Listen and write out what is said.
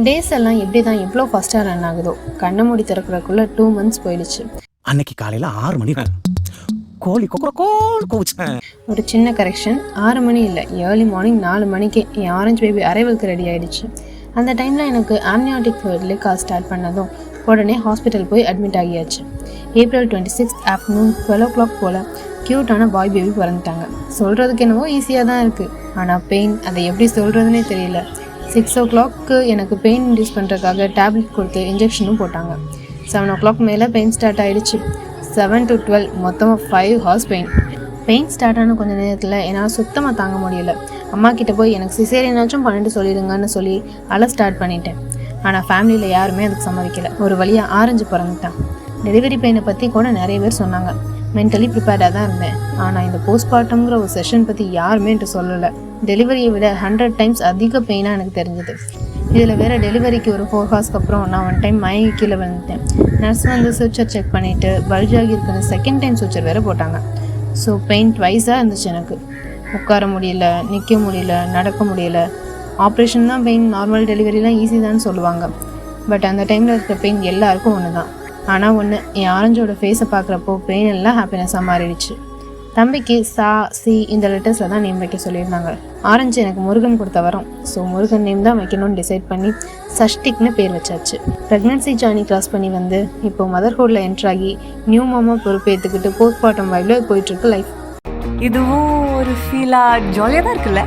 Days எல்லாம் எப்படி தான் இவ்வளோ ஃபாஸ்ட்டாக ரன் ஆகுதோ, கண்ணை மூடி திறக்கிறதுக்குள்ளே 2 months போயிடுச்சு. அன்னைக்கு காலையில் 6 மணி கோழி கோல் கோச்சு. ஒரு சின்ன கரெக்ஷன், 6 மணி இல்லை, ஏர்லி மார்னிங் 4 மணிக்கே என் ஆரஞ்சு பேபி அரைவலுக்கு ரெடி ஆகிடுச்சு. அந்த டைமில் எனக்கு ஆம்னியாட்டிக் ஃப்ளூயிட்லேயே கால் ஸ்டார்ட் பண்ணதும் உடனே ஹாஸ்பிட்டல் போய் அட்மிட் ஆகியாச்சு. April 26 ஆஃப்டர்நூன் 12 o'clock போல் க்யூட்டான பாய் பேபி பிறந்துட்டாங்க. சொல்கிறதுக்கு என்னவோ ஈஸியாக தான் இருக்குது, ஆனால் பெயின் அதை எப்படி சொல்கிறதுனே தெரியல. 6 o'clock எனக்கு பெயின் இன்டியூஸ் பண்ணுறதுக்காக டேப்லெட் கொடுத்து இன்ஜெக்ஷனும் போட்டாங்க. 7 o'clock மேலே பெயின் ஸ்டார்ட் ஆகிடுச்சு. 7 to 12 மொத்தமாக 5 hours பெயின் ஸ்டார்ட் ஆன கொஞ்சம் நேரத்தில் என்னால் சுத்தமாக தாங்க முடியல. அம்மா கிட்டே போய் எனக்கு சிசேரியனாச்சும் பண்ணிட்டு சொல்லிடுங்கன்னு சொல்லி அழ ஸ்டார்ட் பண்ணிட்டேன். ஆனால் ஃபேமிலியில் யாருமே அதுக்கு சம்மதிக்கலை. ஒரு வழியாக ஆரஞ்சு பிறந்துட்டான். டெலிவரி பெயினை பற்றி கூட நிறைய பேர் சொன்னாங்க. மென்டலி ப்ரிப்பேர்டாக தான் இருந்தேன். ஆனால் இந்த போஸ்ட்மார்ட்டம்ங்கிற ஒரு செஷன் பற்றி யாருமே என்கிட்ட சொல்லலை. டெலிவரியை விட 100 times அதிக பெயினாக எனக்கு தெரிஞ்சது. இதில் வேறு டெலிவரிக்கு ஒரு 4 hours அப்புறம் நான் 1 time மயங்கி கீழே வந்துட்டேன். நர்ஸ் வந்து சூச்சர் செக் பண்ணிவிட்டு பல்ஜாகி இருக்குன்னு 2nd time சூச்சர் வேறு போட்டாங்க. ஸோ பெயின் ட்வைஸாக இருந்துச்சு எனக்கு. உட்கார முடியல, நிற்க முடியல, நடக்க முடியல. ஆப்ரேஷன் தான் பெயின், நார்மல் டெலிவரிலாம் ஈஸி தான் சொல்லுவாங்க. பட் அந்த டைமில் இருக்கிற பெயின் எல்லாருக்கும் ஒன்று தான். ஆனால் ஒன்று, என் ஆரஞ்சோட ஃபேஸை பார்க்குறப்போ பெயின் எல்லாம் ஹாப்பினஸாக மாறிடுச்சு. தம்பிக்கு சா சி இந்த லெட்டர்ஸில் தான் நேம் வைக்க சொல்லியிருந்தாங்க. ஆரஞ்சு எனக்கு முருகன் கொடுத்த வரோம். ஸோ முருகன் நேம் தான் வைக்கணும்னு டிசைட் பண்ணி சஷ்டிக்னு பேர் வச்சாச்சு. ப்ரெக்னன்சி ஜர்னி கிராஸ் பண்ணி வந்து இப்போ மதர்ஹுட்டில் என்ட்ராகி நியூ மாமா பொறுப்பு ஏற்றுக்கிட்டு போஸ்ட்மார்ட்டம் வைப்ல போயிட்டுருக்கு லைஃப். இதுவும் ஒரு ஃபீலாக ஜாலியாக தான் இருக்குல்ல.